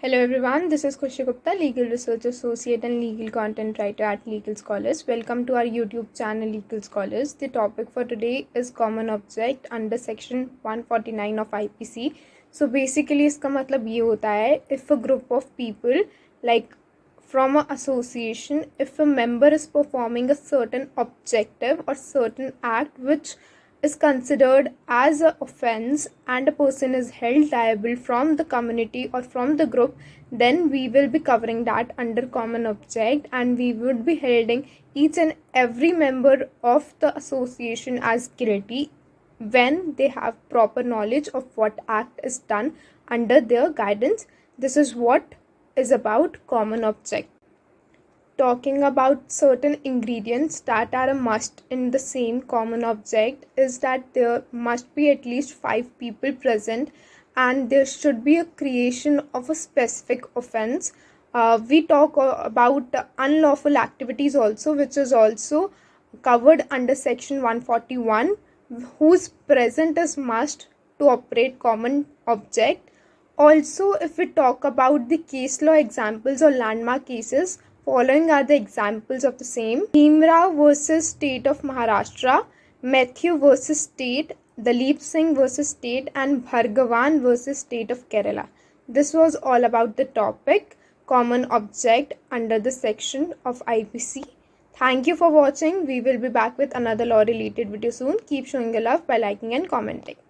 Hello everyone, this is Khushi Gupta, Legal Research Associate and Legal Content Writer at Legal Scholars. Welcome to our YouTube channel Legal Scholars. The topic for today is common object under section 149 of IPC. So basically इसका मतलब ये होता है if a group of people like from an association, if a member is performing a certain objective or certain act which is considered as an offense and a person is held liable from the community or from the group, then we will be covering that under common object, and we would be holding each and every member of the association as guilty when they have proper knowledge of what act is done under their guidance. This is what is about common object. Talking about certain ingredients that are a must in the same common object is that there must be at least 5 people present, and there should be a creation of a specific offense. We talk about unlawful activities also, which is also covered under section 141, whose present is must to operate common object. Also, if we talk about the case law examples or landmark cases, following are the examples of the same: Bhimrao versus State of Maharashtra, Matthew versus State, Dalip Singh versus State, and Bhargavan versus State of Kerala. This was all about the topic common object under the section of IPC. Thank you for watching. We will be back with another law related video soon. Keep showing your love by liking and commenting.